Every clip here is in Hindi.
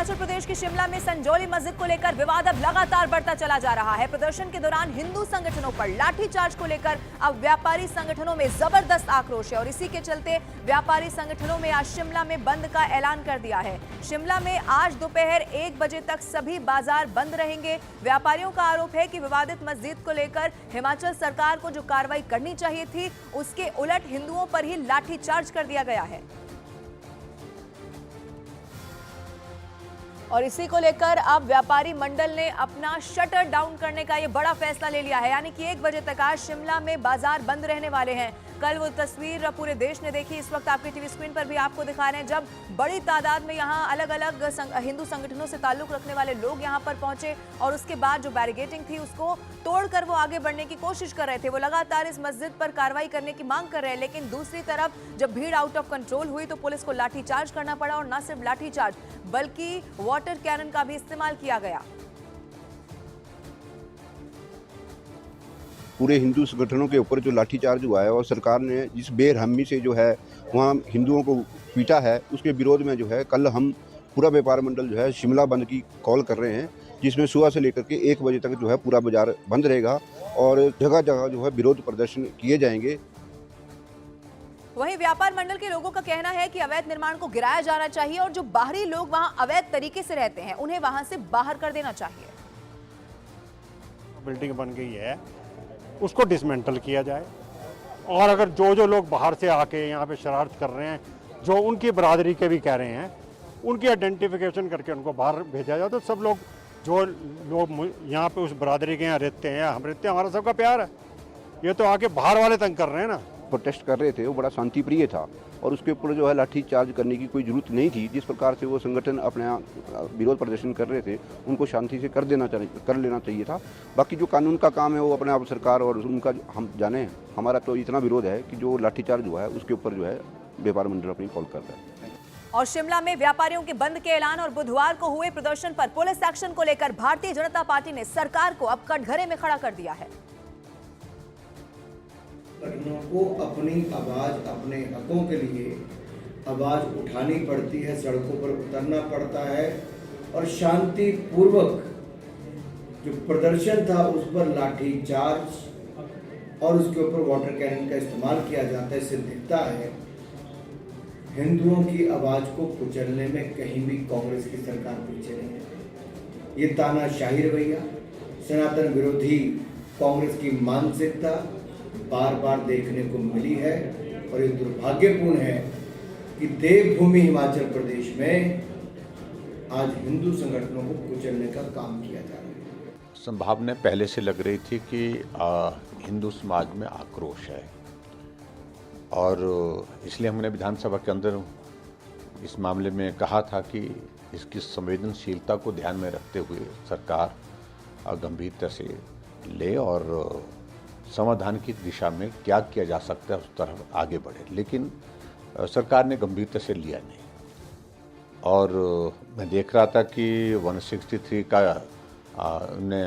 हिमाचल प्रदेश के शिमला में संजौली मस्जिद को लेकर विवाद अब लगातार बढ़ता चला जा रहा है। प्रदर्शन के दौरान हिंदू संगठनों पर लाठीचार्ज को लेकर अब व्यापारी संगठनों में जबरदस्त आक्रोश है और इसी के चलते व्यापारी संगठनों में आज शिमला में बंद का ऐलान कर दिया है। शिमला में आज दोपहर 1 बजे तक सभी बाजार बंद रहेंगे। व्यापारियों का आरोप है कि विवादित मस्जिद को लेकर हिमाचल सरकार को जो कार्रवाई करनी चाहिए थी उसके उलट हिंदुओं पर ही लाठीचार्ज कर दिया गया है और इसी को लेकर अब व्यापारी मंडल ने अपना शटर डाउन करने का ये बड़ा फैसला ले लिया है, यानी कि 1 बजे तक आज शिमला में बाजार बंद रहने वाले हैं। कल वो तस्वीर पूरे देश ने देखी, इस वक्त आपके टीवी स्क्रीन पर भी आपको दिखा रहे हैं, जब बड़ी तादाद में यहाँ अलग अलग हिंदू संगठनों से ताल्लुक रखने वाले लोग यहाँ पर पहुंचे और उसके बाद जो बैरिकेडिंग थी उसको तोड़कर वो आगे बढ़ने की कोशिश कर रहे थे। वो लगातार इस मस्जिद पर कार्रवाई करने की मांग कर रहे हैं, लेकिन दूसरी तरफ जब भीड़ आउट ऑफ कंट्रोल हुई तो पुलिस को लाठीचार्ज करना पड़ा और न सिर्फ लाठीचार्ज बल्कि वाटर कैनन का भी इस्तेमाल किया गया। पूरे हिंदू संगठनों के ऊपर जो लाठीचार्ज हुआ है और सरकार ने जिस बेरहमी से जो है वहाँ हिंदुओं को पीटा है, उसके विरोध में जो है कल हम पूरा व्यापार मंडल जो है शिमला बंद की कॉल कर रहे हैं, जिसमें सुबह से लेकर के 1 बजे तक जो है पूरा बाजार बंद रहेगा और जगह जगह जो है विरोध प्रदर्शन किए जाएंगे। वहीं व्यापार मंडल के लोगों का कहना है कि अवैध निर्माण को गिराया जाना चाहिए और जो बाहरी लोग वहां अवैध तरीके से रहते हैं उन्हें वहां से बाहर कर देना चाहिए। बिल्डिंग बन गई है उसको डिसमेंटल किया जाए और अगर जो लोग बाहर से आके यहाँ पे शरारत कर रहे हैं, जो उनकी बरादरी के भी कह रहे हैं, उनकी आइडेंटिफिकेशन करके उनको बाहर भेजा जाए। तो सब लोग जो लोग यहाँ पे उस बरादरी के यहाँ रहते हैं, हम रहते हैं, हमारा सबका प्यार है। ये तो आके बाहर वाले तंग कर रहे हैं ना। प्रोटेस्ट कर रहे थे वो बड़ा शांतिप्रिय था और उसके ऊपर जो है लाठी चार्ज करने की कोई जरूरत नहीं थी। जिस प्रकार से वो संगठन अपने विरोध प्रदर्शन कर रहे थे उनको शांति से कर लेना चाहिए था। बाकी जो कानून का काम है वो अपने आप सरकार और उनका हम जाने। हमारा तो इतना विरोध है कि जो लाठीचार्ज हुआ है उसके ऊपर जो है व्यापार मंडल अपनी कॉल कर रहा है। और शिमला में व्यापारियों के बंद के ऐलान और बुधवार को हुए प्रदर्शन पर पुलिस एक्शन को लेकर भारतीय जनता पार्टी ने सरकार को अब कटघरे में खड़ा कर दिया है। संगठनों को अपनी आवाज, अपने हकों के लिए आवाज उठानी पड़ती है, सड़कों पर उतरना पड़ता है और शांतिपूर्वक जो प्रदर्शन था उस पर लाठी चार्ज और उसके ऊपर वाटर कैनन का इस्तेमाल किया जाता है। इससे दिखता है हिंदुओं की आवाज को कुचलने में कहीं भी कांग्रेस की सरकार पीछे नहीं है। ये तानाशाही रवैया, सनातन विरोधी कांग्रेस की मानसिकता बार बार देखने को मिली है और ये दुर्भाग्यपूर्ण है कि देवभूमि हिमाचल प्रदेश में आज हिंदू संगठनों को कुचलने का काम किया जा रहा है। संभावना पहले से लग रही थी कि हिंदू समाज में आक्रोश है और इसलिए हमने विधानसभा के अंदर इस मामले में कहा था कि इसकी संवेदनशीलता को ध्यान में रखते हुए सरकार गंभीरता से ले और समाधान की दिशा में क्या किया जा सकता है उस तरफ आगे बढ़े। लेकिन सरकार ने गंभीरता से लिया नहीं और मैं देख रहा था कि 163 का ने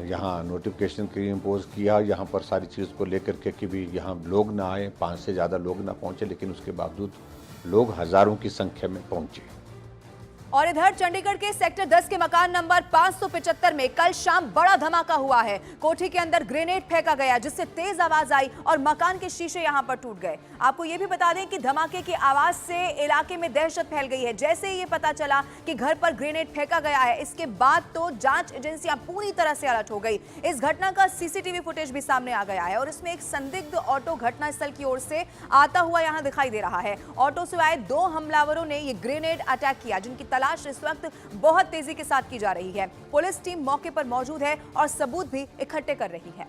यहाँ नोटिफिकेशन क्रिया इम्पोज किया, यहाँ पर सारी चीज़ को लेकर के कि भी यहाँ लोग ना आए, 5 से ज़्यादा लोग ना पहुँचे, लेकिन उसके बावजूद लोग हज़ारों की संख्या में पहुँचे। और इधर चंडीगढ़ के सेक्टर 10 के मकान नंबर 575 में कल शाम बड़ा धमाका हुआ है। कोठी के अंदर ग्रेनेड फेंका गया जिससे तेज आवाज आई और मकान के शीशे यहां पर टूट गए। आपको यह भी बता दें कि धमाके की आवाज से इलाके में दहशत फैल गई है। जैसे ही ये पता चला कि घर पर ग्रेनेड फेंका गया है, इसके बाद तो जांच एजेंसियां पूरी तरह से अलर्ट हो गई। इस घटना का सीसीटीवी फुटेज भी सामने आ गया है और इसमें एक संदिग्ध ऑटो घटनास्थल की ओर से आता हुआ यहां दिखाई दे रहा है। ऑटो से आए 2 हमलावरों ने ये ग्रेनेड अटैक किया, जिनकी तलाश इस वक्त बहुत तेजी के साथ की जा रही है। पुलिस टीम मौके पर मौजूद है और सबूत भी इकट्ठे कर रही है।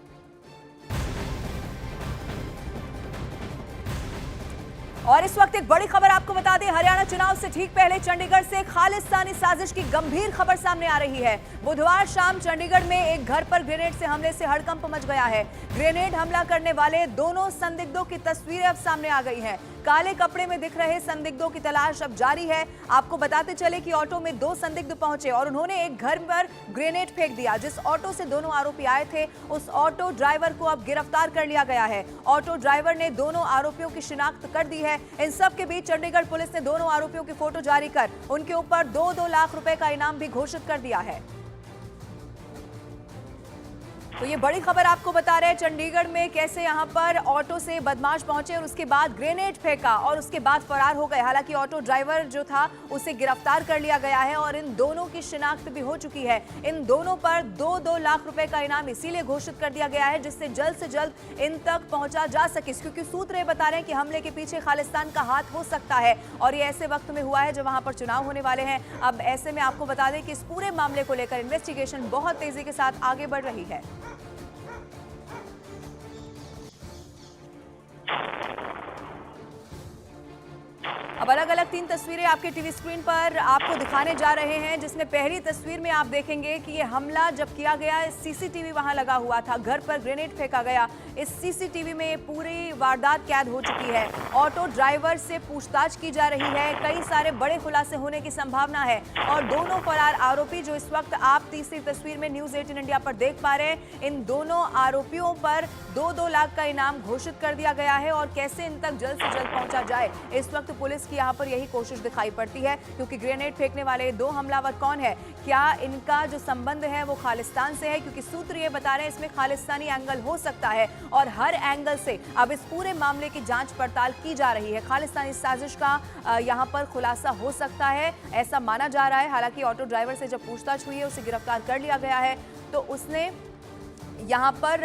और इस वक्त एक बड़ी खबर आपको बता दें, हरियाणा चुनाव से ठीक पहले चंडीगढ़ से खालिस्तानी साजिश की गंभीर खबर सामने आ रही है। बुधवार शाम चंडीगढ़ में एक घर पर ग्रेनेड से हमले से हड़कंप मच गया है। ग्रेनेड हमला करने वाले दोनों संदिग्धों की तस्वीरें अब सामने आ गई हैं। काले कपड़े में दिख रहे संदिग्धों की तलाश अब जारी है। आपको बताते चले कि ऑटो में 2 संदिग्ध पहुंचे और उन्होंने एक घर पर ग्रेनेड फेंक दिया। जिस ऑटो से दोनों आरोपी आए थे उस ऑटो ड्राइवर को अब गिरफ्तार कर लिया गया है। ऑटो ड्राइवर ने दोनों आरोपियों की शिनाख्त कर दी है। इन सब के बीच चंडीगढ़ पुलिस ने दोनों आरोपियों की फोटो जारी कर उनके ऊपर 2-2 लाख रुपए का इनाम भी घोषित कर दिया है। तो ये बड़ी खबर आपको बता रहे हैं चंडीगढ़ में कैसे यहां पर ऑटो से बदमाश पहुंचे और उसके बाद ग्रेनेड फेंका और उसके बाद फरार हो गए। हालांकि ऑटो ड्राइवर जो था उसे गिरफ्तार कर लिया गया है और इन दोनों की शिनाख्त भी हो चुकी है। इन दोनों पर 2-2 लाख रुपए का इनाम इसीलिए घोषित कर दिया गया है जिससे जल्द से जल्द इन तक पहुंचा जा सके, क्योंकि सूत्र ये बता रहे हैं कि हमले के पीछे खालिस्तान का हाथ हो सकता है और ये ऐसे वक्त में हुआ है जब वहां पर चुनाव होने वाले हैं। अब ऐसे में आपको बता दें कि इस पूरे मामले को लेकर इन्वेस्टिगेशन बहुत तेजी के साथ आगे बढ़ रही है। अब अलग अलग 3 तस्वीरें आपके टीवी स्क्रीन पर आपको दिखाने जा रहे हैं, जिसमें पहली तस्वीर में आप देखेंगे कि ये हमला जब किया गया, सीसीटीवी वहां लगा हुआ था, घर पर ग्रेनेड फेंका गया। इस सीसीटीवी में पूरी वारदात कैद हो चुकी है। ऑटो ड्राइवर से पूछताछ की जा रही है। कई सारे बड़े खुलासे होने की संभावना है और दोनों फरार आरोपी जो इस वक्त आप तीसरी तस्वीर में न्यूज़ 18 इंडिया पर देख पा रहे हैं, इन दोनों आरोपियों पर 2-2 लाख का इनाम घोषित कर दिया गया है और कैसे इन तक जल्द से जल्द पहुंचा जाए, इस वक्त पुलिस की यहाँ पर यही कोशिश दिखाई पड़ती है। क्योंकि ग्रेनेड फेंकने वाले 2 हमलावर कौन है, क्या इनका जो संबंध है वो खालिस्तान से है, क्योंकि सूत्र ये बता रहे हैं इसमें खालिस्तानी एंगल हो सकता है और हर एंगल से अब इस पूरे मामले की जांच पड़ताल की जा रही है। खालिस्तानी साजिश का यहाँ पर खुलासा हो सकता है, ऐसा माना जा रहा है। हालांकि ऑटो ड्राइवर से जब पूछताछ हुई है उसे गिरफ्तार कर लिया गया है, तो उसने यहाँ पर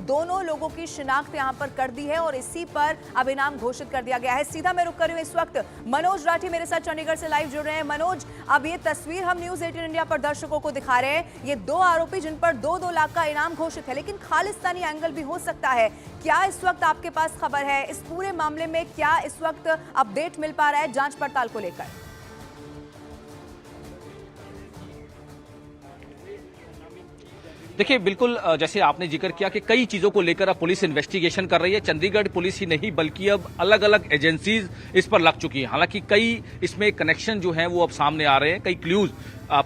दोनों लोगों की शिनाख्त यहाँ पर कर दी है और इसी पर अब इनाम घोषित कर दिया गया है। सीधा मैं रुक कर रही हूँ इस वक्त मनोज राठी मेरे साथ चंडीगढ़ से लाइव जुड़ रहे हैं। मनोज, अब ये तस्वीर हम न्यूज़ 18 इंडिया पर दर्शकों को दिखा रहे हैं, ये 2 आरोपी जिन पर 2-2 लाख का इनाम घोषित है, लेकिन खालिस्तानी एंगल भी हो सकता है। क्या इस वक्त आपके पास खबर है, इस पूरे मामले में क्या इस वक्त अपडेट मिल पा रहा है जांच पड़ताल को लेकर? देखिए, बिल्कुल जैसे आपने जिक्र किया कि कई चीजों को लेकर अब पुलिस इन्वेस्टिगेशन कर रही है। चंडीगढ़ पुलिस ही नहीं बल्कि अब अलग अलग एजेंसीज इस पर लग चुकी हैं। हालांकि कई इसमें कनेक्शन जो हैं वो अब सामने आ रहे हैं, कई क्लूज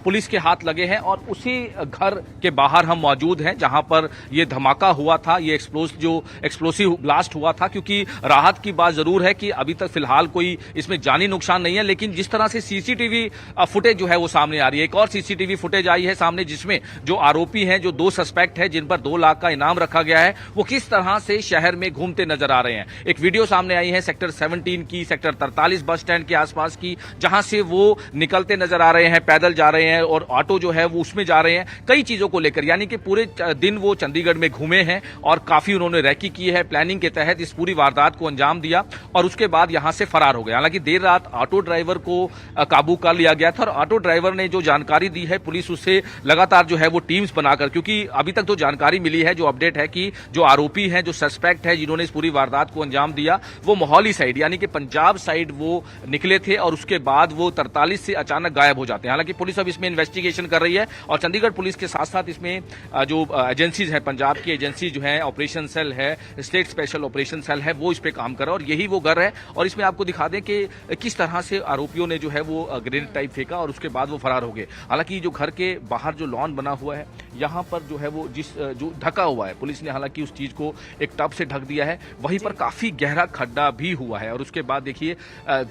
पुलिस के हाथ लगे हैं और उसी घर के बाहर हम मौजूद हैं जहां पर ये धमाका हुआ था, ये एक्सप्लोसिव ब्लास्ट हुआ था। क्योंकि राहत की बात जरूर है कि अभी तक फिलहाल कोई इसमें जानी नुकसान नहीं है, लेकिन जिस तरह से सीसीटीवी फुटेज जो है वो सामने आ रही है, एक और सीसीटीवी फुटेज आई है सामने जिसमें जो आरोपी हैं, जो 2 सस्पेक्ट है जिन पर 2 लाख का इनाम रखा गया है, वो किस तरह से शहर में घूमते नजर आ रहे हैं। एक वीडियो सामने आई है सेक्टर 17 की, सेक्टर 43 बस स्टैंड के आसपास की, जहां से वो निकलते नजर आ रहे हैं, पैदल जा रहे हैं और ऑटो जो है वो उसमें जा रहे हैं। कई चीजों को लेकर, यानी कि पूरे दिन वो चंडीगढ़ में घूमे हैं और काफी उन्होंने रैकी की है, प्लानिंग के तहत इस पूरी वारदात को अंजाम दिया और उसके बाद यहां से फरार हो गए। हालांकि देर रात ऑटो ड्राइवर को काबू कर लिया गया था और ऑटो ड्राइवर ने जो जानकारी दी है, पुलिस उससे लगातार जो है वो टीम्स बनाकर, क्योंकि अभी तक तो जानकारी मिली है, जो अपडेट है कि जो आरोपी हैं, जो सस्पेक्ट है जिन्होंने इस पूरी वारदात को अंजाम दिया, वो मोहाली साइड यानी कि पंजाब साइड वो निकले थे और उसके बाद वो 43 से अचानक गायब हो जाते हैं। हालांकि पुलिस अब इसमें इन्वेस्टिगेशन कर रही है और चंडीगढ़ पुलिस के साथ साथ इसमें जो एजेंसीज हैं, पंजाब की एजेंसी जो है, ऑपरेशन सेल है, स्टेट स्पेशल ऑपरेशन सेल है, वो इस पे काम कर रहा है और यही वो घर है। और इसमें आपको दिखा दें कि किस तरह से आरोपियों ने जो है वो ग्रेनेड टाइप फेंका और उसके बाद वो फरार हो गए। हालांकि जो घर के बाहर जो लॉन बना हुआ है, यहाँ पर जो है वो जो ढका हुआ है, पुलिस ने हालांकि उस चीज को एक टब से ढक दिया है, वहीं पर काफी गहरा खड्डा भी हुआ है। और उसके बाद देखिए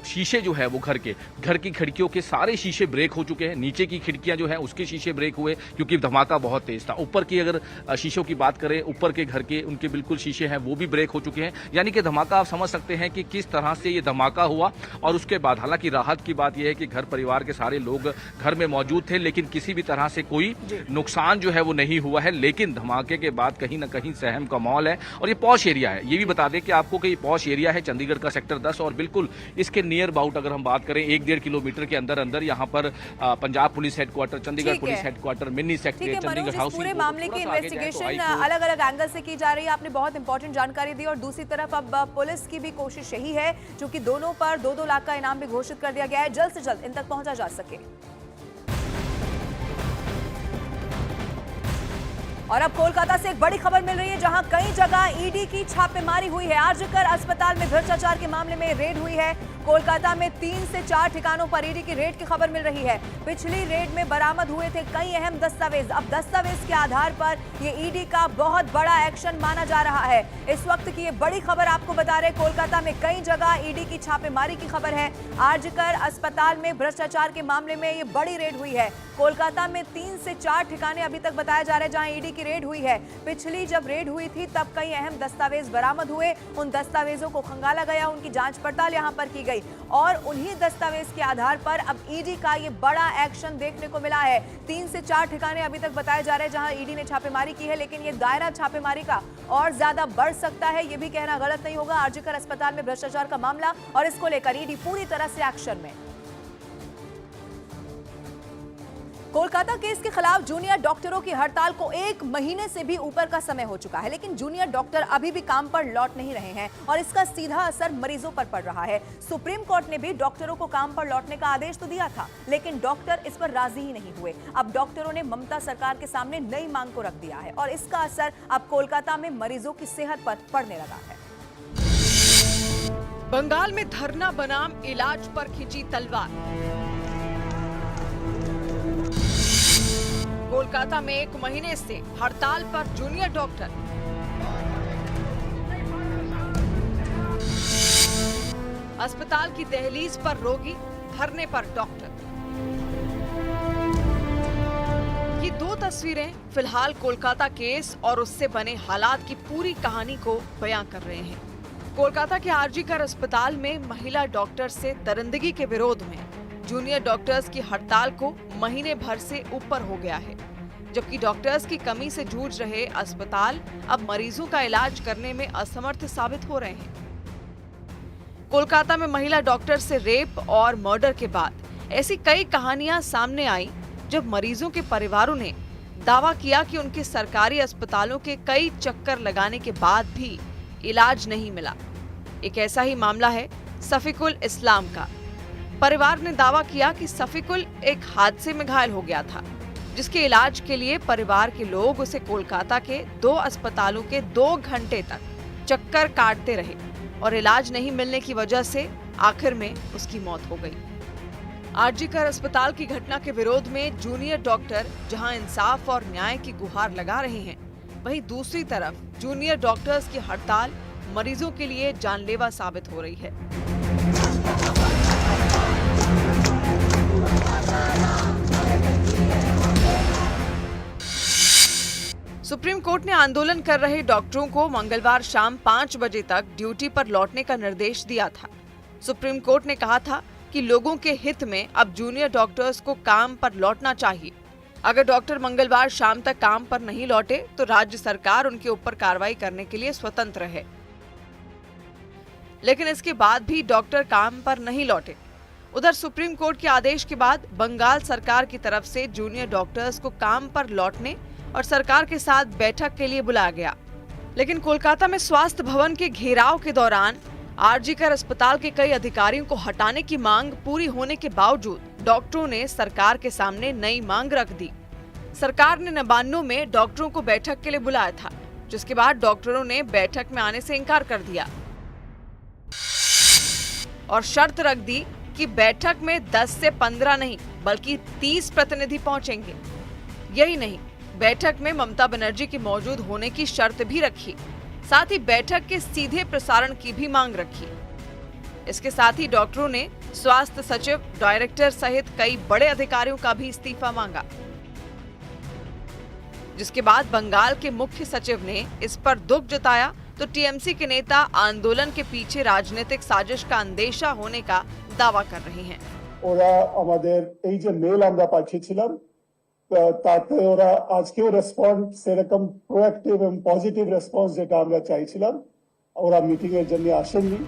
शीशे जो है वो घर की खिड़कियों के सारे शीशे ब्रेक हो चुके हैं। नीचे की खिड़कियां जो है उसके शीशे ब्रेक हुए क्योंकि धमाका बहुत तेज था। ऊपर की अगर शीशों की बात करें, ऊपर के घर के उनके बिल्कुल शीशे हैं वो भी ब्रेक हो चुके हैं। यानी कि धमाका आप समझ सकते हैं कि किस तरह से ये धमाका हुआ। और उसके बाद हालांकि राहत की बात यह है कि घर परिवार के सारे लोग घर में मौजूद थे, लेकिन किसी भी तरह से कोई नुकसान जो है वो नहीं हुआ है। लेकिन धमाके के बाद कहीं ना कहीं सहम का माहौल है और ये पॉश एरिया है। ये भी बता दें कि आपको कि ये पॉश एरिया है चंडीगढ़ का सेक्टर 10 और बिल्कुल इसके नियर अबाउट अगर हम बात करें 1-1.5 किलोमीटर के अंदर अंदर यहाँ पर Punjab police headquarter, Chandigarh police headquarter, mini secretary, Chandigarh housing, पूरे मामले की इन्वेस्टिगेशन अलग अलग एंगल से की जा रही है। आपने बहुत इंपॉर्टेंट जानकारी दी और दूसरी तरफ अब पुलिस की भी कोशिश यही है, चूंकि दोनों पर 2-2 लाख का इनाम भी घोषित कर दिया गया है, जल्द से जल्द इन तक पहुंचा जा सके। और अब कोलकाता से एक बड़ी खबर मिल रही है, जहां कई जगह ईडी की छापेमारी हुई है। आरजीकर अस्पताल में भ्रष्टाचार के मामले में रेड हुई है। कोलकाता में 3 से 4 ठिकानों पर ईडी की रेड की खबर मिल रही है। पिछली रेड में बरामद हुए थे कई अहम दस्तावेज। अब दस्तावेज के आधार पर ये ईडी का बहुत बड़ा एक्शन माना जा रहा है। इस वक्त की ये बड़ी खबर आपको बता रहे, कोलकाता में कई जगह ईडी की छापेमारी की खबर है। आरजीकर अस्पताल में भ्रष्टाचार के मामले में ये बड़ी रेड हुई है। कोलकाता में 3 से 4 ठिकाने अभी तक बताए जा रहे हैं जहां ईडी की रेड हुई है। पिछली जब रेड हुई थी तब कई अहम दस्तावेज बरामद हुए। उन दस्तावेजों को खंगाला गया, उनकी जांच पड़ताल यहां पर की गई और उन्हीं दस्तावेज के आधार पर अब ईडी का ये बड़ा एक्शन देखने को मिला है। 3 से 4 ठिकाने अभी तक बताए जा रहे हैं जहां ईडी ने छापेमारी की है, लेकिन ये दायरा छापेमारी का और ज्यादा बढ़ सकता है, ये भी कहना गलत नहीं होगा। आरजीकर अस्पताल में भ्रष्टाचार का मामला और इसको लेकर ईडी पूरी तरह से एक्शन में। कोलकाता केस के खिलाफ जूनियर डॉक्टरों की हड़ताल को 1 महीने से भी ऊपर का समय हो चुका है, लेकिन जूनियर डॉक्टर अभी भी काम पर लौट नहीं रहे हैं और इसका सीधा असर मरीजों पर पड़ रहा है। सुप्रीम कोर्ट ने भी डॉक्टरों को काम पर लौटने का आदेश तो दिया था, लेकिन डॉक्टर इस पर राजी ही नहीं हुए। अब डॉक्टरों ने ममता सरकार के सामने नई मांग को रख दिया है और इसका असर अब कोलकाता में मरीजों की सेहत पर पड़ने लगा है। बंगाल में धरना बनाम इलाज पर खिंची तलवार। कोलकाता में 1 महीने से हड़ताल पर जूनियर डॉक्टर। अस्पताल की दहलीज पर रोगी, धरने पर डॉक्टर। ये 2 तस्वीरें फिलहाल कोलकाता केस और उससे बने हालात की पूरी कहानी को बयां कर रहे हैं। कोलकाता के आरजीकर अस्पताल में महिला डॉक्टर से दरिंदगी के विरोध में जूनियर डॉक्टर्स की हड़ताल को महीने भर से ऊपर हो गया है, जबकि डॉक्टर्स की कमी से जूझ रहे अस्पताल अब मरीजों का इलाज करने में असमर्थ साबित हो रहे हैं। कोलकाता में महिला डॉक्टर से रेप और मर्डर के बाद ऐसी कई कहानियां सामने आई, जब मरीजों के परिवारों ने दावा किया कि उनके सरकारी अस्पतालों के कई चक्कर लगाने के बाद भी इलाज नहीं मिला। एक ऐसा ही मामला है सफीकुल इस्लाम का। परिवार ने दावा किया कि सफीकुल एक हादसे में घायल हो गया था, जिसके इलाज के लिए परिवार के लोग उसे कोलकाता के 2 अस्पतालों के 2 घंटे तक चक्कर काटते रहे और इलाज नहीं मिलने की वजह से आखिर में उसकी मौत हो गई। आरजीकर अस्पताल की घटना के विरोध में जूनियर डॉक्टर जहां इंसाफ और न्याय की गुहार लगा रहे हैं, वहीं दूसरी तरफ जूनियर डॉक्टर्स की हड़ताल मरीजों के लिए जानलेवा साबित हो रही है। सुप्रीम कोर्ट ने आंदोलन कर रहे डॉक्टरों को मंगलवार शाम 5 बजे तक ड्यूटी पर लौटने का निर्देश दिया था। सुप्रीम कोर्ट ने कहा था कि लोगों के हित में अब जूनियर डॉक्टर्स को काम पर लौटना चाहिए। अगर डॉक्टर मंगलवार शाम तक काम पर नहीं लौटे तो राज्य सरकार उनके ऊपर कार्रवाई करने के लिए स्वतंत्र है। लेकिन इसके बाद भी डॉक्टर काम पर नहीं लौटे। उधर सुप्रीम कोर्ट के आदेश के बाद बंगाल सरकार की तरफ से जूनियर डॉक्टर्स को काम पर लौटने और सरकार के साथ बैठक के लिए बुलाया गया। लेकिन कोलकाता में स्वास्थ्य भवन के घेराव के दौरान आरजीकर अस्पताल के कई अधिकारियों को हटाने की मांग पूरी होने के बावजूद डॉक्टरों ने सरकार के सामने नई मांग रख दी। सरकार ने नबान्नों में डॉक्टरों को बैठक के लिए बुलाया था, जिसके बाद डॉक्टरों ने बैठक में आने से इनकार कर दिया और शर्त रख दी कि बैठक में 10 से 15 नहीं बल्कि 30 प्रतिनिधि पहुंचेंगे। यही नहीं, बैठक में ममता बनर्जी के मौजूद होने की शर्त भी रखी। साथ ही बैठक के सीधे प्रसारण की भी मांग रखी। इसके साथ ही डॉक्टरों ने स्वास्थ्य सचिव, डायरेक्टर सहित कई बड़े अधिकारियों का भी इस्तीफा मांगा, जिसके बाद बंगाल के मुख्य सचिव ने इस पर दुख जताया तो टीएमसी के नेता आंदोलन के पीछे राजनीतिक साजिश का अंदेशा होने का दावा कर रहे हैं। ওরা আমাদের এই যে মেল আমরা পাঠিয়েছিলাম তাতে ওরা আজকেও রেসপন্স সেরকম প্রোঅ্যাক্টিভ এবং পজিটিভ রেসপন্স যেটা আমরা চাইছিলাম ওরা মিটিং এর জন্য আসেননি।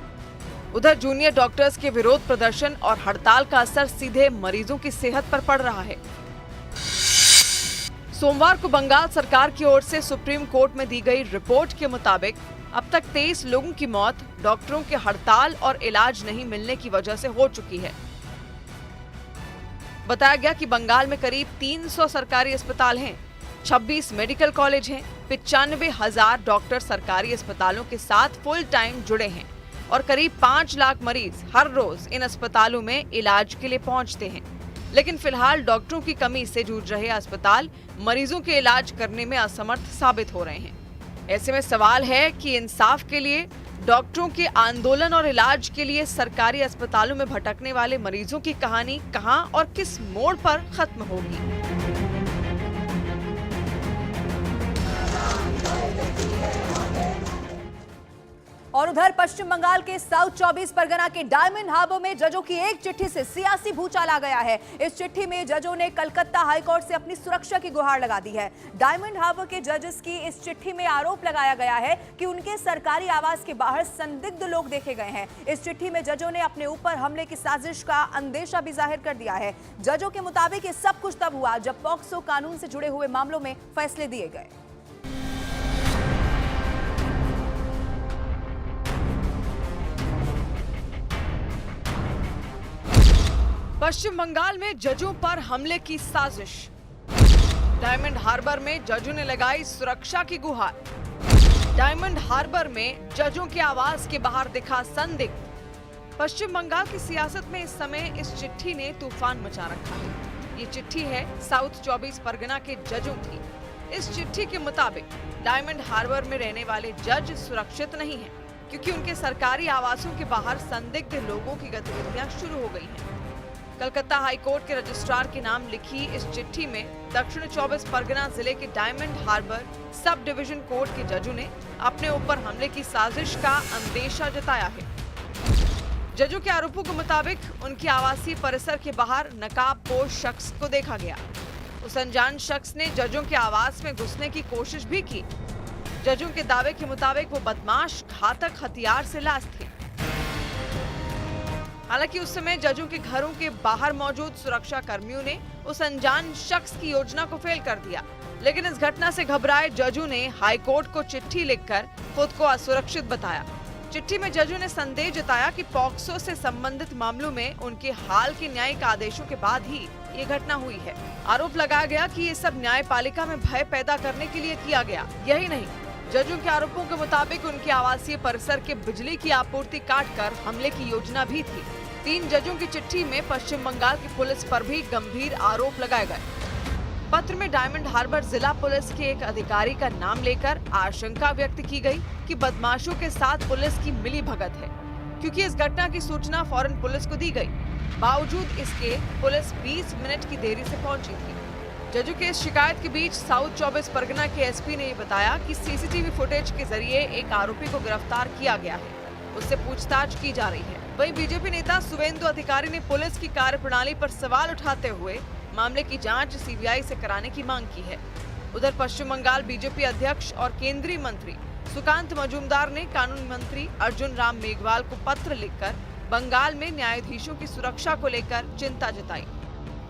उधर जूनियर डॉक्टर्स के विरोध प्रदर्शन और हड़ताल का असर सीधे मरीजों की सेहत पर पड़ रहा है। सोमवार को बंगाल सरकार की ओर से सुप्रीम कोर्ट में दी गई रिपोर्ट के मुताबिक अब तक 23 लोगों की मौत डॉक्टरों के हड़ताल और इलाज नहीं मिलने की वजह से हो चुकी है। बताया गया कि बंगाल में करीब 300 सरकारी अस्पताल हैं, 26 मेडिकल कॉलेज हैं, 95,000 डॉक्टर सरकारी अस्पतालों के साथ फुल टाइम जुड़े हैं और करीब 5 लाख मरीज हर रोज इन अस्पतालों में इलाज के लिए पहुंचते हैं। लेकिन फिलहाल डॉक्टरों की कमी से जूझ रहे अस्पताल मरीजों के इलाज करने में असमर्थ साबित हो रहे हैं। ऐसे में सवाल है कि इंसाफ के लिए, डॉक्टरों के आंदोलन और इलाज के लिए सरकारी अस्पतालों में भटकने वाले मरीजों की कहानी कहां और किस मोड़ पर खत्म होगी। और उधर पश्चिम बंगाल के साउथ 24 परगना के डायमंड हार्बर में जजों की एक चिट्ठी से सियासी भूचाल आ गया है। इस चिट्ठी में जजों ने कलकत्ता हाईकोर्ट से अपनी सुरक्षा की गुहार लगा दी है। डायमंड हार्बर के जजेस की इस चिट्ठी में आरोप लगाया गया है कि उनके सरकारी आवास के बाहर संदिग्ध लोग देखे गए हैं। इस चिट्ठी में जजों ने अपने ऊपर हमले की साजिश का अंदेशा भी जाहिर कर दिया है। जजों के मुताबिक ये सब कुछ तब हुआ जब पॉक्सो कानून से जुड़े हुए मामलों में फैसले दिए गए। पश्चिम बंगाल में जजों पर हमले की साजिश। डायमंड हार्बर में जजों ने लगाई सुरक्षा की गुहार। डायमंड हार्बर में जजों के आवास के बाहर दिखा संदिग्ध। पश्चिम बंगाल की सियासत में इस समय इस चिट्ठी ने तूफान मचा रखा है। ये चिट्ठी है साउथ 24 परगना के जजों की। इस चिट्ठी के मुताबिक डायमंड हार्बर में रहने वाले जज सुरक्षित नहीं हैं, क्योंकि उनके सरकारी आवासों के बाहर संदिग्ध लोगों की गतिविधियां शुरू हो गई हैं। कलकत्ता हाईकोर्ट के रजिस्ट्रार के नाम लिखी इस चिट्ठी में दक्षिण 24 परगना जिले के Diamond Harbour sub division court के जजों ने अपने ऊपर हमले की साजिश का अंदेशा जताया है। जजों के आरोपों के मुताबिक उनके आवासीय परिसर के बाहर नकाबपोश शख्स को देखा गया। उस अनजान शख्स ने जजों के आवास में घुसने की कोशिश भी की। जजों के दावे के मुताबिक वो बदमाश घातक हथियार से लैस थे। हालांकि उस समय जजों के घरों के बाहर मौजूद सुरक्षा कर्मियों ने उस अनजान शख्स की योजना को फेल कर दिया। लेकिन इस घटना से घबराए जजों ने हाईकोर्ट को चिट्ठी लिखकर खुद को असुरक्षित बताया। चिट्ठी में जजों ने संदेह जताया कि पॉक्सो से संबंधित मामलों में उनके हाल के न्यायिक आदेशों के बाद ही ये घटना हुई है। आरोप लगाया गया कि ये सब न्यायपालिका में भय पैदा करने के लिए किया गया। यही नहीं, जजों के आरोपों के मुताबिक उनके आवासीय परिसर के बिजली की आपूर्ति काटकर हमले की योजना भी थी। 3 जजों की चिट्ठी में पश्चिम बंगाल की पुलिस पर भी गंभीर आरोप लगाए गए। पत्र में डायमंड हार्बर जिला पुलिस के एक अधिकारी का नाम लेकर आशंका व्यक्त की गई कि बदमाशों के साथ पुलिस की मिलीभगत है, क्योंकि इस घटना की सूचना फौरन पुलिस को दी गई। बावजूद इसके पुलिस 20 मिनट की देरी से पहुंची थी। जजों के इस शिकायत के बीच साउथ 24 परगना के एसपी ने बताया कि सीसीटीवी फुटेज के जरिए एक आरोपी को गिरफ्तार किया गया है, उससे पूछताछ की जा रही है। वहीं बीजेपी नेता सुवेंदु अधिकारी ने पुलिस की कार्यप्रणाली पर सवाल उठाते हुए मामले की जांच सीबीआई से कराने की मांग की है। उधर पश्चिम बंगाल बीजेपी अध्यक्ष और केंद्रीय मंत्री सुकांत मजूमदार ने कानून मंत्री अर्जुन राम मेघवाल को पत्र लिखकर बंगाल में न्यायाधीशों की सुरक्षा को लेकर चिंता जताई।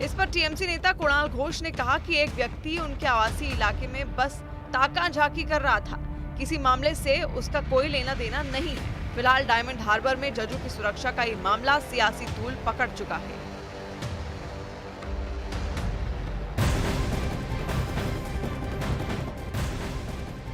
इस पर टीएमसी नेता कुणाल घोष ने कहा कि एक व्यक्ति उनके आवासीय इलाके में बस ताका झांकी कर रहा था, किसी मामले से उसका कोई लेना देना नहीं है। फिलहाल डायमंड हार्बर में जजों की सुरक्षा का ये मामला सियासी तूल पकड़ चुका है।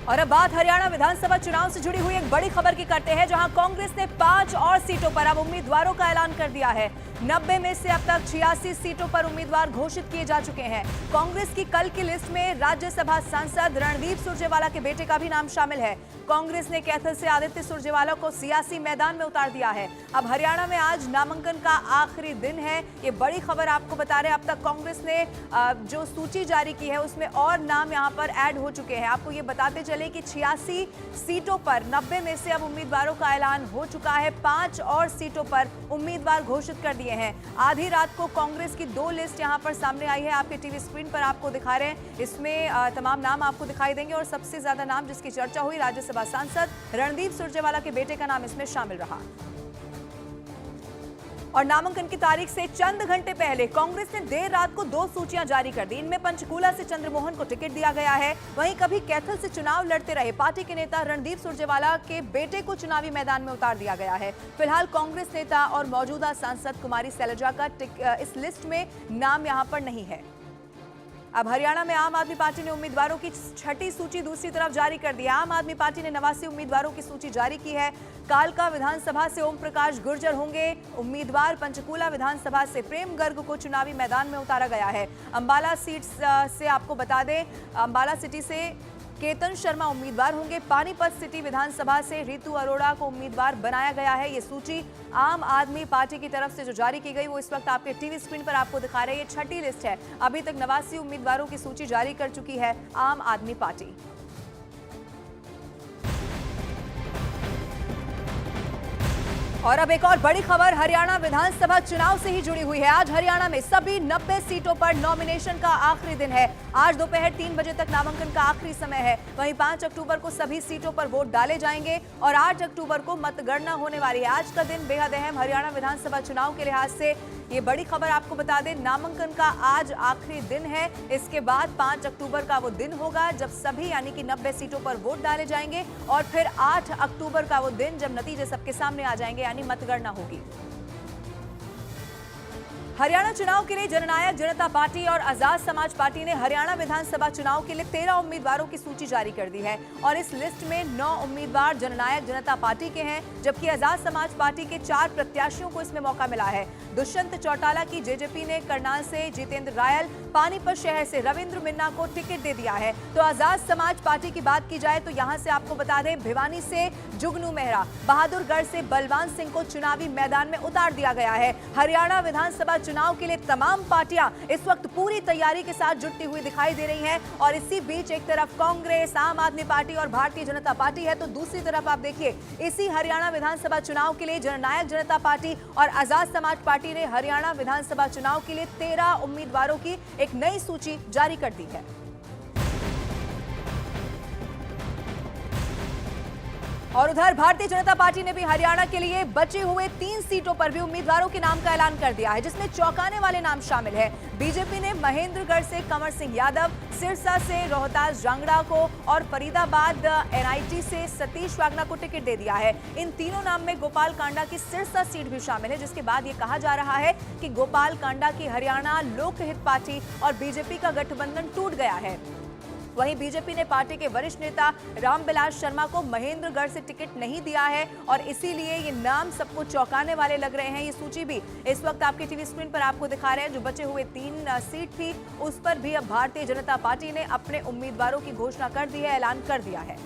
और अब बात हरियाणा विधानसभा चुनाव से जुड़ी हुई एक बड़ी खबर की करते हैं, जहां कांग्रेस ने 5 और सीटों पर अब उम्मीदवारों का ऐलान कर दिया है। 90 में से अब तक 86 सीटों पर उम्मीदवार घोषित किए जा चुके हैं। कांग्रेस की कल की लिस्ट में राज्यसभा सांसद रणदीप सुरजेवाला के बेटे का भी नाम शामिल है। कांग्रेस ने कैथल से आदित्य सुरजेवाला को सियासी मैदान में उतार दिया है। अब हरियाणा में आज नामांकन का आखिरी दिन है। ये बड़ी खबर आपको बता रहे हैं। अब तक कांग्रेस ने जो सूची जारी की है उसमें और नाम यहाँ पर ऐड हो चुके हैं। आपको ये बताते चले कि 86 सीटों पर 90 में से अब उम्मीदवारों का ऐलान हो चुका है। 5 और सीटों पर उम्मीदवार घोषित कर दिए हैं। आधी रात को कांग्रेस की 2 लिस्ट यहां पर सामने आई है। आपके टीवी स्क्रीन पर आपको दिखा रहे हैं। इसमें तमाम नाम आपको दिखाई देंगे और सबसे ज्यादा नाम जिसकी चर्चा हुई, राज्यसभा सांसद रणदीप सुरजेवाला के बेटे का नाम इसमें शामिल रहा। और नामांकन की तारीख से चंद घंटे पहले कांग्रेस ने देर रात को 2 सूचियां जारी कर दी। इनमें पंचकूला से चंद्रमोहन को टिकट दिया गया है। वहीं कभी कैथल से चुनाव लड़ते रहे पार्टी के नेता रणदीप सुरजेवाला के बेटे को चुनावी मैदान में उतार दिया गया है। फिलहाल कांग्रेस नेता और मौजूदा सांसद कुमारी सैलजा का इस लिस्ट में नाम यहां पर नहीं है। अब हरियाणा में आम आदमी पार्टी ने उम्मीदवारों की छठी सूची दूसरी तरफ जारी कर दी है। आम आदमी पार्टी ने 89 उम्मीदवारों की सूची जारी की है। कालका विधानसभा से ओम प्रकाश गुर्जर होंगे उम्मीदवार। पंचकूला विधानसभा से प्रेम गर्ग को चुनावी मैदान में उतारा गया है। अंबाला सीट से आपको बता दें, अंबाला सिटी से केतन शर्मा उम्मीदवार होंगे। पानीपत सिटी विधानसभा से रितु अरोड़ा को उम्मीदवार बनाया गया है। ये सूची आम आदमी पार्टी की तरफ से जो जारी की गई वो इस वक्त आपके टीवी स्क्रीन पर आपको दिखा रहे हैं। ये छठी लिस्ट है। अभी तक 89 उम्मीदवारों की सूची जारी कर चुकी है आम आदमी पार्टी। और अब एक और बड़ी खबर हरियाणा विधानसभा चुनाव से ही जुड़ी हुई है। आज हरियाणा में सभी 90 सीटों पर नॉमिनेशन का आखिरी दिन है। आज दोपहर 3 बजे तक नामांकन का आखिरी समय है। वहीं 5 अक्टूबर को सभी सीटों पर वोट डाले जाएंगे और 8 अक्टूबर को मतगणना होने वाली है। आज का दिन बेहद अहम हरियाणा विधानसभा चुनाव के लिहाज से। ये बड़ी खबर आपको बता दें, नामांकन का आज आखिरी दिन है। इसके बाद 5 अक्टूबर का वो दिन होगा जब सभी यानी कि 90 सीटों पर वोट डाले जाएंगे और फिर 8 अक्टूबर का वो दिन जब नतीजे सबके सामने आ जाएंगे यानी मतगणना होगी। हरियाणा चुनाव के लिए जननायक जनता पार्टी और आजाद समाज पार्टी ने हरियाणा विधानसभा चुनाव के लिए 13 उम्मीदवारों की सूची जारी कर दी है और इस लिस्ट में 9 उम्मीदवार जननायक जनता पार्टी के हैं, जबकि आजाद समाज पार्टी के 4 प्रत्याशियों को इसमें मौका मिला है। दुष्यंत चौटाला की जेजेपी ने करनाल से जितेंद्र रायल, पानीपत शहर से रविंद्र मिन्ना को टिकट दे दिया है। तो आजाद समाज पार्टी की बात की जाए तो यहां से आपको बता दें, भिवानी से जुगनू मेहरा, बहादुरगढ़ से बलवान सिंह को चुनावी मैदान में उतार दिया गया है। हरियाणा विधानसभा चुनाव के लिए तमाम पार्टियां इस वक्त पूरी तैयारी के साथ जुटी हुई दिखाई दे रही हैं और इसी बीच एक तरफ कांग्रेस, आम आदमी पार्टी और भारतीय जनता पार्टी है, तो दूसरी तरफ आप देखिए इसी हरियाणा विधानसभा चुनाव के लिए जननायक जनता पार्टी और आजाद समाज पार्टी ने हरियाणा विधानसभा चुनाव के लिए 13 उम्मीदवारों की एक नई सूची जारी कर दी है। और उधर भारतीय जनता पार्टी ने भी हरियाणा के लिए बचे हुए 3 सीटों पर भी उम्मीदवारों के नाम का ऐलान कर दिया है, जिसमें चौंकाने वाले नाम शामिल है। बीजेपी ने महेंद्रगढ़ से कंवर सिंह यादव, सिरसा से रोहतास जांगड़ा को और फरीदाबाद एनआईटी से सतीश वागना को टिकट दे दिया है। इन तीनों नाम में गोपाल कांडा की सिरसा सीट भी शामिल है, जिसके बाद ये कहा जा रहा है कि गोपाल कांडा की हरियाणा लोकहित पार्टी और बीजेपी का गठबंधन टूट गया है। वहीं बीजेपी ने पार्टी के वरिष्ठ नेता रामविलास शर्मा को महेंद्रगढ़ से टिकट नहीं दिया है और इसीलिए ये नाम सबको चौंकाने वाले लग रहे हैं। ये सूची भी इस वक्त आपके टीवी स्क्रीन पर आपको दिखा रहे हैं। जो बचे हुए 3 सीट थी उस पर भी अब भारतीय जनता पार्टी ने अपने उम्मीदवारों की घोषणा कर दी है, ऐलान कर दिया है।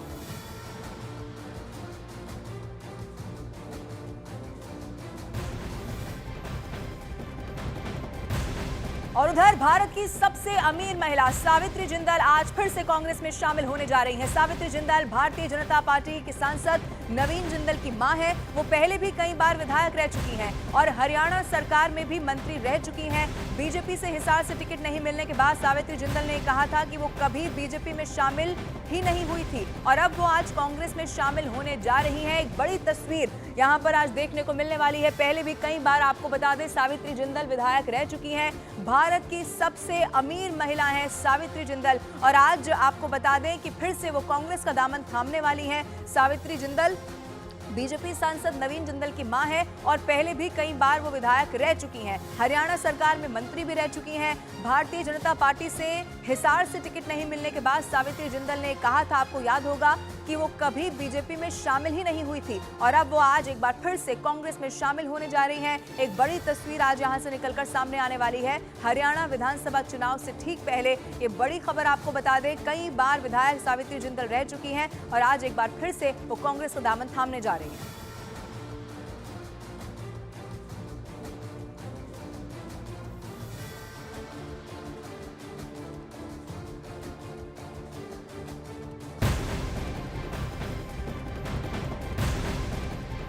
और उधर भारत की सबसे अमीर महिला सावित्री जिंदल आज फिर से कांग्रेस में शामिल होने जा रही हैं। सावित्री जिंदल भारतीय जनता पार्टी की सांसद नवीन जिंदल की मां है। वो पहले भी कई बार विधायक रह चुकी हैं और हरियाणा सरकार में भी मंत्री रह चुकी हैं। बीजेपी से हिसार से टिकट नहीं मिलने के बाद सावित्री जिंदल ने कहा था कि वो कभी बीजेपी में शामिल ही नहीं हुई थी और अब वो आज कांग्रेस में शामिल होने जा रही हैं। एक बड़ी तस्वीर यहां पर आज देखने को मिलने वाली है। पहले भी कई बार आपको बता दें, सावित्री जिंदल विधायक रह चुकी हैं। भारत की सबसे अमीर महिला है सावित्री जिंदल और आज आपको बता दें कि फिर से वो कांग्रेस का दामन थामने वाली हैं। सावित्री जिंदल बीजेपी सांसद नवीन जिंदल की मां है और पहले भी कई बार वो विधायक रह चुकी हैं। हरियाणा सरकार में मंत्री भी रह चुकी हैं। भारतीय जनता पार्टी से हिसार से टिकट नहीं मिलने के बाद सावित्री जिंदल ने कहा था, आपको याद होगा, कि वो कभी बीजेपी में शामिल ही नहीं हुई थी और अब वो आज एक बार फिर से कांग्रेस में शामिल होने जा रही हैं। एक बड़ी तस्वीर आज यहां से निकलकर सामने आने वाली है। हरियाणा विधानसभा चुनाव से ठीक पहले ये बड़ी खबर आपको बता दें, कई बार विधायक सावित्री जिंदल रह चुकी हैं और आज एक बार फिर से वो कांग्रेस का दामन थामने जा रही है।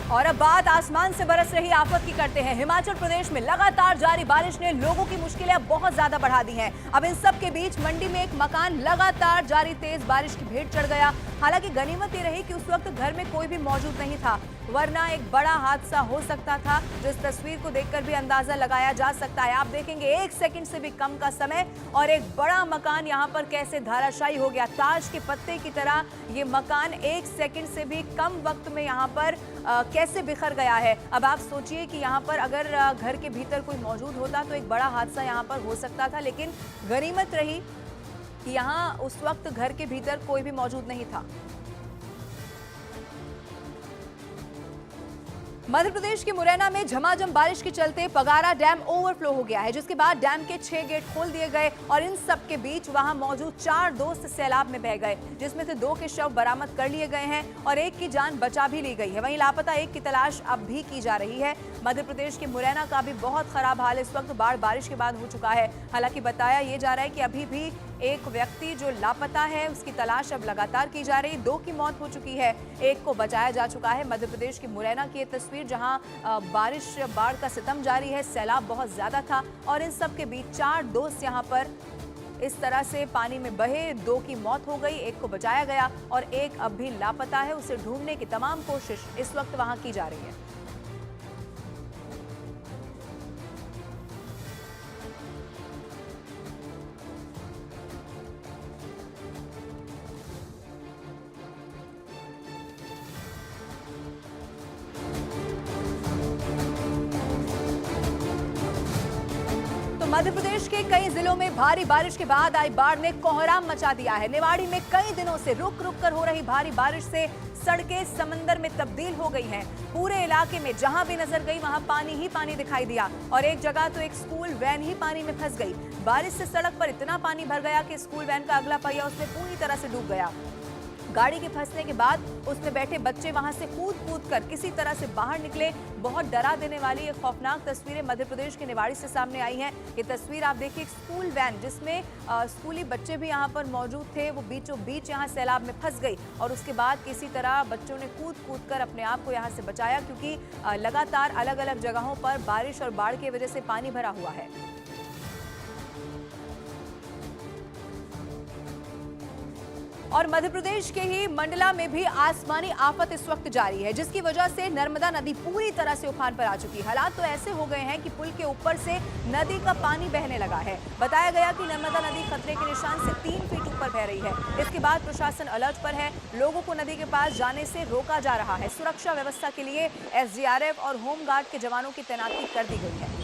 और अब बात आसमान से बरस रही आफत की करते हैं। हिमाचल प्रदेश में लगातार जारी बारिश ने लोगों की मुश्किलें बहुत ज्यादा बढ़ा दी हैं। अब इन सब के बीच मंडी में एक मकान लगातार जारी तेज बारिश की भेंट चढ़ गया। हालांकि गनीमत ये रही कि उस वक्त घर में कोई भी मौजूद नहीं था, वरना एक बड़ा हादसा हो सकता था, जो इस तस्वीर को देखकर भी अंदाजा लगाया जा सकता है। आप देखेंगे 1 सेकंड से भी कम का समय और एक बड़ा मकान यहाँ पर कैसे धराशायी हो गया। ताश के पत्ते की तरह ये मकान 1 सेकंड से भी कम वक्त में यहाँ पर कैसे बिखर गया है। अब आप सोचिए कि यहाँ पर अगर घर के भीतर कोई मौजूद होता तो एक बड़ा हादसा यहाँ पर हो सकता था, लेकिन गनीमत रही कि यहाँ उस वक्त घर के भीतर कोई भी मौजूद नहीं था। मध्य प्रदेश के मुरैना में झमाझम बारिश के चलते पगारा डैम ओवरफ्लो हो गया है, जिसके बाद डैम के 6 गेट खोल दिए गए और इन सब के बीच वहां मौजूद 4 दोस्त सैलाब में बह गए, जिसमें से 2 के शव बरामद कर लिए गए हैं और 1 की जान बचा भी ली गई है। वहीं लापता 1 की तलाश अब भी की जा रही है। मध्य प्रदेश के मुरैना का भी बहुत खराब हाल इस वक्त बाढ़ बारिश के बाद हो चुका है। हालांकि बताया ये जा रहा है कि अभी भी एक व्यक्ति जो लापता है उसकी तलाश अब लगातार की जा रही। 2 की मौत हो चुकी है, 1 को बचाया जा चुका है। मध्य प्रदेश की मुरैना की ये तस्वीर जहां बारिश बाढ़ का सितम जारी है, सैलाब बहुत ज्यादा था और इन सब के बीच 4 दोस्त यहां पर इस तरह से पानी में बहे। 2 की मौत हो गई, 1 को बचाया गया और 1 अब भी लापता है। उसे ढूंढने की तमाम कोशिश इस वक्त वहां की जा रही है। मध्य प्रदेश के कई जिलों में भारी बारिश के बाद आई बाढ़ ने कोहराम मचा दिया है। निवाड़ी में कई दिनों से रुक रुक कर हो रही भारी बारिश से सड़कें समंदर में तब्दील हो गई हैं। पूरे इलाके में जहां भी नजर गई वहां पानी ही पानी दिखाई दिया और एक जगह तो एक स्कूल वैन ही पानी में फंस गई। बारिश से सड़क पर इतना पानी भर गया कि स्कूल वैन का अगला पहिया उसमें पूरी तरह से डूब गया। गाड़ी के फंसने के बाद उसमें बैठे बच्चे वहां से कूद कर किसी तरह से बाहर निकले। बहुत डरा देने वाली ये खौफनाक तस्वीरें मध्य प्रदेश के निवाड़ी से सामने आई हैं। ये तस्वीर आप देखिए, एक स्कूल वैन जिसमें स्कूली बच्चे भी यहां पर मौजूद थे, वो बीचों बीच यहां सैलाब में फंस गई और उसके बाद किसी तरह बच्चों ने कूद कर अपने आप को यहां से बचाया, क्योंकि लगातार अलग अलग जगहों पर बारिश और बाढ़ की वजह से पानी भरा हुआ है। और मध्य प्रदेश के ही मंडला में भी आसमानी आफत इस वक्त जारी है, जिसकी वजह से नर्मदा नदी पूरी तरह से उफान पर आ चुकी है। हालात तो ऐसे हो गए हैं कि पुल के ऊपर से नदी का पानी बहने लगा है। बताया गया कि नर्मदा नदी खतरे के निशान से 3 फीट ऊपर बह रही है। इसके बाद प्रशासन अलर्ट पर है, लोगों को नदी के पास जाने से रोका जा रहा है। सुरक्षा व्यवस्था के लिए SDRF और होमगार्ड के जवानों की तैनाती कर दी गई है।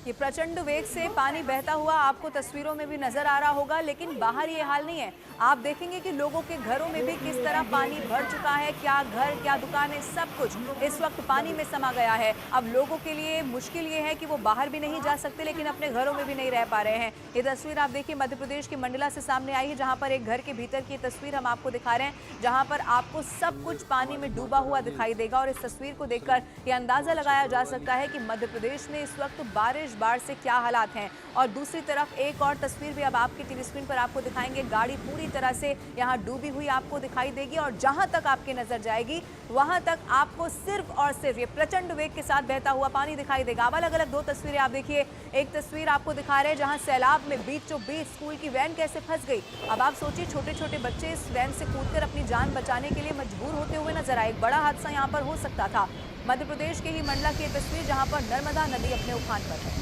ये प्रचंड वेग से पानी बहता हुआ आपको तस्वीरों में भी नजर आ रहा होगा, लेकिन बाहर ये हाल नहीं है। आप देखेंगे कि लोगों के घरों में भी किस तरह पानी भर चुका है। क्या घर, क्या दुकानें, सब कुछ इस वक्त पानी में समा गया है। अब लोगों के लिए मुश्किल ये है कि वो बाहर भी नहीं जा सकते, लेकिन अपने घरों में भी नहीं रह पा रहे हैं। ये तस्वीर आप देखिए मध्य प्रदेश के मंडला से सामने आई है, जहाँ पर एक घर के भीतर की तस्वीर हम आपको दिखा रहे हैं, जहाँ पर आपको सब कुछ पानी में डूबा हुआ दिखाई देगा। और इस तस्वीर को देखकर ये अंदाजा लगाया जा सकता है कि मध्य प्रदेश में इस वक्त बाढ़ से क्या हालात हैं। और दूसरी तरफ एक और तस्वीर भी अब आपकी टीवी स्क्रीन पर आपको दिखाएंगे। गाड़ी पूरी तरह से यहां डूबी हुई आपको दिखाई देगी और जहां तक आपकी नजर जाएगी वहां तक आपको सिर्फ और सिर्फ ये प्रचंड वेग के साथ बहता हुआ पानी दिखाई देगा। अब अलग अलग 2 तस्वीरें आप देखिए। एक तस्वीर आपको दिखा रहे हैं जहां सैलाब में बीचों बीच स्कूल की वैन कैसे फंस गई। अब आप सोचिए, छोटे छोटे बच्चे इस वैन से कूदकर अपनी जान बचाने के लिए मजबूर होते हुए नजर आए। एक बड़ा हादसा यहाँ पर हो सकता था। मध्य प्रदेश के ही मंडला की तस्वीर जहां पर नर्मदा नदी अपने उफान पर है।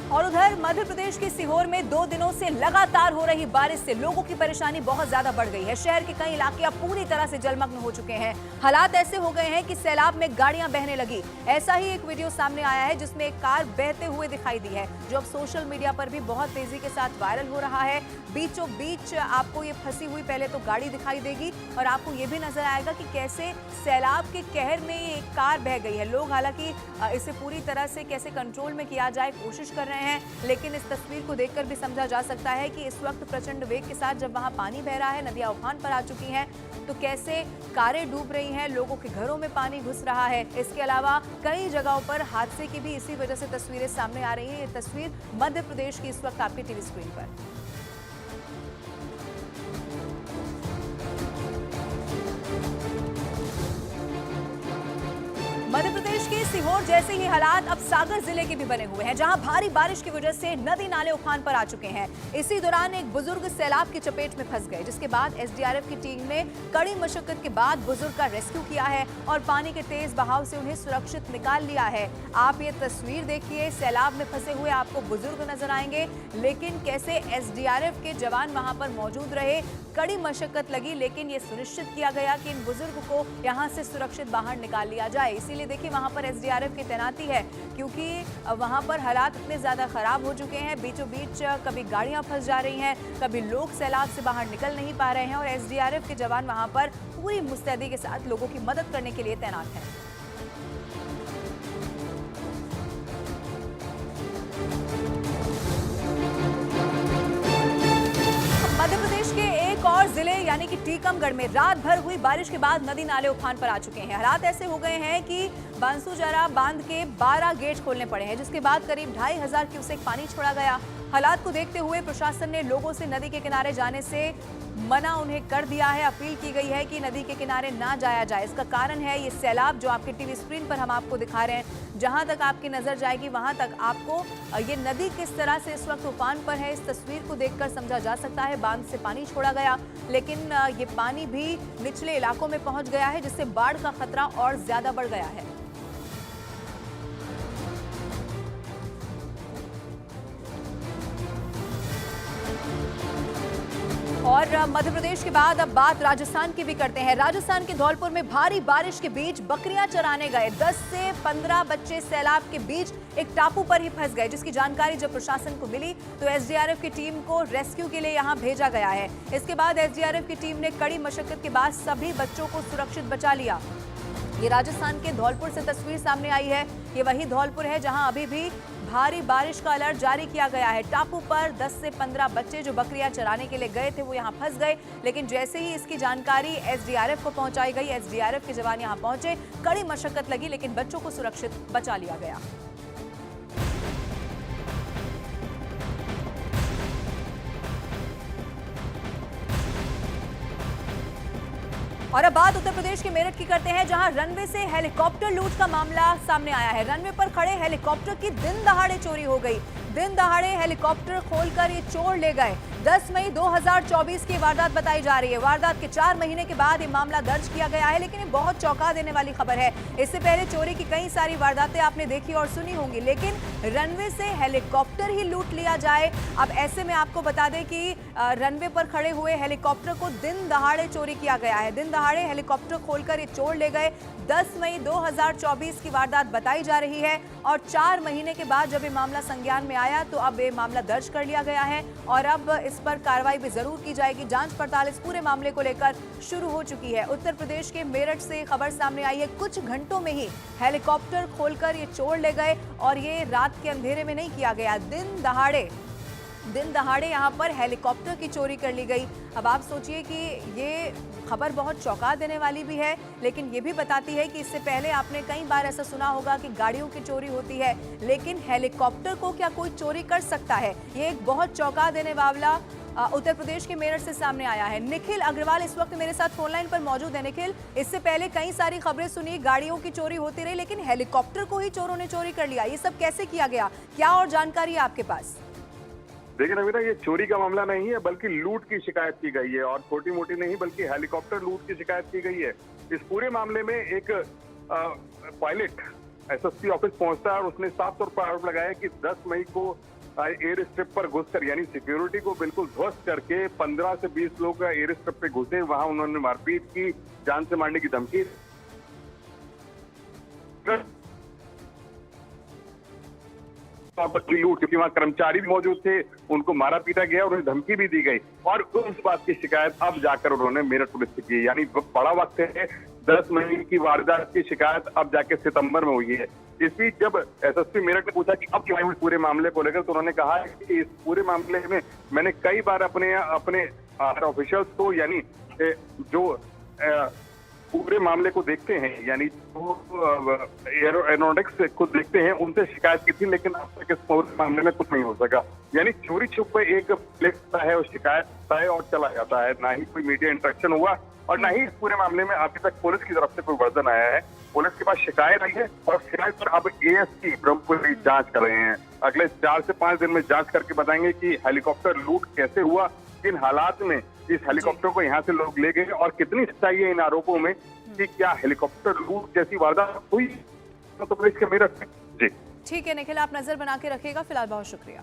और उधर मध्य प्रदेश के सीहोर में 2 दिनों से लगातार हो रही बारिश से लोगों की परेशानी बहुत ज्यादा बढ़ गई है। शहर के कई इलाके अब पूरी तरह से जलमग्न हो चुके हैं। हालात ऐसे हो गए हैं कि सैलाब में गाड़ियां बहने लगी। ऐसा ही एक वीडियो सामने आया है जिसमें एक कार बहते हुए दिखाई दी है, जो अब सोशल मीडिया पर भी बहुत तेजी के साथ वायरल हो रहा है। बीचों बीच आपको ये फंसी हुई पहले तो गाड़ी दिखाई देगी और आपको ये भी नजर आएगा कि कैसे सैलाब के कहर में ये एक कार बह गई है। लोग हालांकि इसे पूरी तरह से कैसे कंट्रोल में किया जाए कोशिश कर रहे हैं, लेकिन इस तस्वीर को देखकर भी समझा जा सकता है कि इस वक्त प्रचंड वेग के साथ जब वहां पानी बह रहा है, नदियां उफान पर आ चुकी हैं, तो कैसे कारें डूब रही हैं, लोगों के घरों में पानी घुस रहा है। इसके अलावा कई जगहों पर हादसे की भी इसी वजह से तस्वीरें सामने आ रही हैं। ये तस्वीर मध्य प्रदेश की इस वक्त आपकी टीवी स्क्रीन पर। मध्य प्रदेश के सीहोर जैसे ही हालात अब सागर जिले के भी बने हुए हैं, जहां भारी बारिश की वजह से नदी नाले उफान पर आ चुके हैं। इसी दौरान एक बुजुर्ग सैलाब की चपेट में फंस गए, जिसके बाद एसडीआरएफ की टीम ने कड़ी मशक्कत के बाद बुजुर्ग का रेस्क्यू किया है और पानी के तेज बहाव से उन्हें सुरक्षित निकाल लिया है। आप ये तस्वीर देखिए, सैलाब में फंसे हुए आपको बुजुर्ग नजर आएंगे, लेकिन कैसे एसडीआरएफ के जवान वहां पर मौजूद रहे, कड़ी मशक्कत लगी, लेकिन ये सुनिश्चित किया गया कि इन बुजुर्ग को यहां से सुरक्षित बाहर निकाल लिया जाए। इसीलिए देखिए वहां पर एसडीआरएफ की तैनाती है, क्योंकि वहां पर हालात इतने ज्यादा खराब हो चुके हैं। बीचों बीच कभी गाड़ियां फंस जा रही हैं, कभी लोग सैलाब से बाहर निकल नहीं पा रहे हैं और एसडीआरएफ के जवान वहां पर पूरी मुस्तैदी के साथ लोगों की मदद करने के लिए तैनात हैं। मध्य प्रदेश के एक और जिले यानी कि टीकमगढ़ में रात भर हुई बारिश के बाद नदी नाले उफान पर आ चुके हैं। हालात ऐसे हो गए हैं कि बांसुजरा बांध के 12 गेट खोलने पड़े हैं, जिसके बाद करीब 2500 क्यूसेक पानी छोड़ा गया। हालात को देखते हुए प्रशासन ने लोगों से नदी के किनारे जाने से मना उन्हें कर दिया है। अपील की गई है कि नदी के किनारे ना जाया जाए। इसका कारण है ये सैलाब जो आपके टीवी स्क्रीन पर हम आपको दिखा रहे हैं। जहां तक आपकी नजर जाएगी वहां तक आपको ये नदी किस तरह से इस वक्त उफान पर है, इस तस्वीर को देखकर समझा जा सकता है। बांध से पानी छोड़ा गया, लेकिन ये पानी भी निचले इलाकों में पहुंच गया है, जिससे बाढ़ का खतरा और ज्यादा बढ़ गया है। और मध्य प्रदेश के बाद अब बात राजस्थान की भी करते हैं। राजस्थान के धौलपुर में भारी बारिश के बीच बकरियां चराने गए 10 से 15 बच्चे सैलाब के बीच एक टापू पर ही फंस गए, जिसकी जानकारी जब प्रशासन को मिली तो एसडीआरएफ की टीम को रेस्क्यू के लिए यहां भेजा गया है। इसके बाद एसडीआरएफ की टीम ने कड़ी मशक्कत के बाद सभी बच्चों को सुरक्षित बचा लिया। ये राजस्थान के धौलपुर से तस्वीर सामने आई है। ये वही धौलपुर है जहां अभी भी भारी बारिश का अलर्ट जारी किया गया है। टापू पर 10 से 15 बच्चे जो बकरियां चराने के लिए गए थे वो यहां फंस गए, लेकिन जैसे ही इसकी जानकारी एसडीआरएफ को पहुंचाई गई, एसडीआरएफ के जवान यहां पहुंचे, कड़ी मशक्कत लगी, लेकिन बच्चों को सुरक्षित बचा लिया गया। और अब बात उत्तर प्रदेश के मेरठ की करते हैं, जहां रनवे से हेलीकॉप्टर लूट का मामला सामने आया है। रनवे पर खड़े हेलीकॉप्टर की दिन दहाड़े चोरी हो गई। दिन दहाड़े हेलीकॉप्टर खोलकर ये चोर ले गए। 10 मई 2024 की वारदात बताई जा रही है। वारदात के 4 महीने के बाद ये मामला दर्ज किया गया है, लेकिन ये बहुत चौंका देने वाली खबर है। इससे पहले चोरी की कई सारी वारदातें आपने देखी और सुनी होंगी, लेकिन रनवे से हेलीकॉप्टर ही लूट लिया जाए। अब ऐसे में आपको बता दें कि रनवे पर खड़े हुए हेलीकॉप्टर को दिन दहाड़े चोरी किया गया है। दिन दहाड़े हेलीकॉप्टर खोलकर ये चोर ले गए। 10 मई 2024 की वारदात बताई जा रही है और 4 महीने के बाद जब ये मामला संज्ञान में आया तो अब ये मामला दर्ज कर लिया गया है और अब इस पर कार्रवाई भी जरूर की जाएगी। जांच पड़ताल इस पूरे मामले को लेकर शुरू हो चुकी है। उत्तर प्रदेश के मेरठ से खबर सामने आई है, कुछ घंटों में ही हेलीकॉप्टर खोलकर ये चोर ले गए और ये रात के अंधेरे में नहीं किया गया, दिन दहाड़े यहाँ पर हेलीकॉप्टर की चोरी कर ली गई। अब आप सोचिए कि ये खबर बहुत चौंका देने वाली भी है, लेकिन ये भी बताती है कि इससे पहले आपने कई बार ऐसा सुना होगा कि गाड़ियों की चोरी होती है, लेकिन हेलीकॉप्टर को क्या कोई चोरी कर सकता है? ये एक बहुत चौंका देने वाला उत्तर प्रदेश के मेरठ से सामने आया है। निखिल अग्रवाल इस वक्त मेरे साथ फोन लाइन पर मौजूद है। निखिल, इससे पहले कई सारी खबरें सुनी, गाड़ियों की चोरी होती रही, लेकिन हेलीकॉप्टर को ही चोरों ने चोरी कर लिया। ये सब कैसे किया गया, क्या और जानकारी है आपके पास? देखिए नवीना, ये चोरी का मामला नहीं है बल्कि लूट की शिकायत की गई है और छोटी मोटी नहीं बल्कि हेलीकॉप्टर लूट की शिकायत की गई है। इस पूरे मामले में एक पायलट एसएसपी ऑफिस पहुंचता है और उसने साफ तौर पर आरोप लगाया कि 10 मई को एयर स्ट्रिप पर घुसकर यानी सिक्योरिटी को बिल्कुल ध्वस्त करके 15 से 20 लोग एयर स्ट्रिप पे घुसे, वहां उन्होंने मारपीट की, जान से मारने की धमकी लूट, क्योंकि वहां कर्मचारी भी मौजूद थे, उनको मारा पीटा गया और उन्हें धमकी भी दी गई और उस बात की शिकायत अब जाकर उन्होंने मेरठ पुलिस से की। यानी बड़ा वक्त है, 10 मई की वारदात की शिकायत अब जाके सितंबर में हुई है। इस बीच जब एसएसपी मेरठ ने पूछा कि अब क्यों आए पूरे मामले को लेकर, तो उन्होंने कहा कि इस पूरे मामले में मैंने कई बार अपने ऑफिशियल्स को यानी जो पूरे मामले को देखते हैं यानी जो एरोनॉटिक्स को देखते हैं उनसे शिकायत की थी, लेकिन अब तक इस पूरे मामले में कुछ नहीं हो सका। यानी चोरी छुप पे एक लिखता है और शिकायत होता है और चला जाता है, ना ही कोई मीडिया इंटरेक्शन हुआ और न ही इस पूरे मामले में अभी तक पुलिस की तरफ से कोई वर्जन आया है। पुलिस के पास शिकायत आई है और शिकायत पर अब एएसपी ब्रह्मपुरी जांच कर रहे हैं। अगले 4 से 5 दिन में जांच करके बताएंगे कि हेलीकॉप्टर लूट कैसे हुआ, किन हालात में इस हेलीकॉप्टर को यहाँ से लोग ले गए और कितनी सच्चाई है इन आरोपों में कि क्या हेलीकॉप्टर लूट जैसी वारदात हुई तो पुलिस के मेरठ में। जी ठीक है निखिल, आप नजर बना के रखिएगा। फिलहाल बहुत शुक्रिया।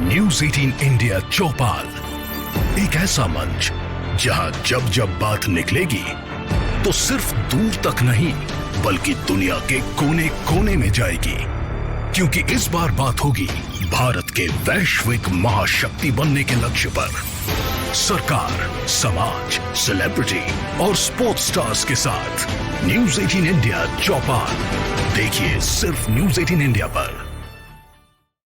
न्यूज़ 18 इंडिया चौपाल, एक ऐसा मंच जहां जब जब बात निकलेगी तो सिर्फ दूर तक नहीं बल्कि दुनिया के कोने कोने में जाएगी, क्योंकि इस बार बात होगी भारत के वैश्विक महाशक्ति बनने के लक्ष्य पर। सरकार, समाज, सेलिब्रिटी और स्पोर्ट्स स्टार्स के साथ न्यूज़ 18 इंडिया चौपाल देखिए सिर्फ न्यूज़ 18 इंडिया पर।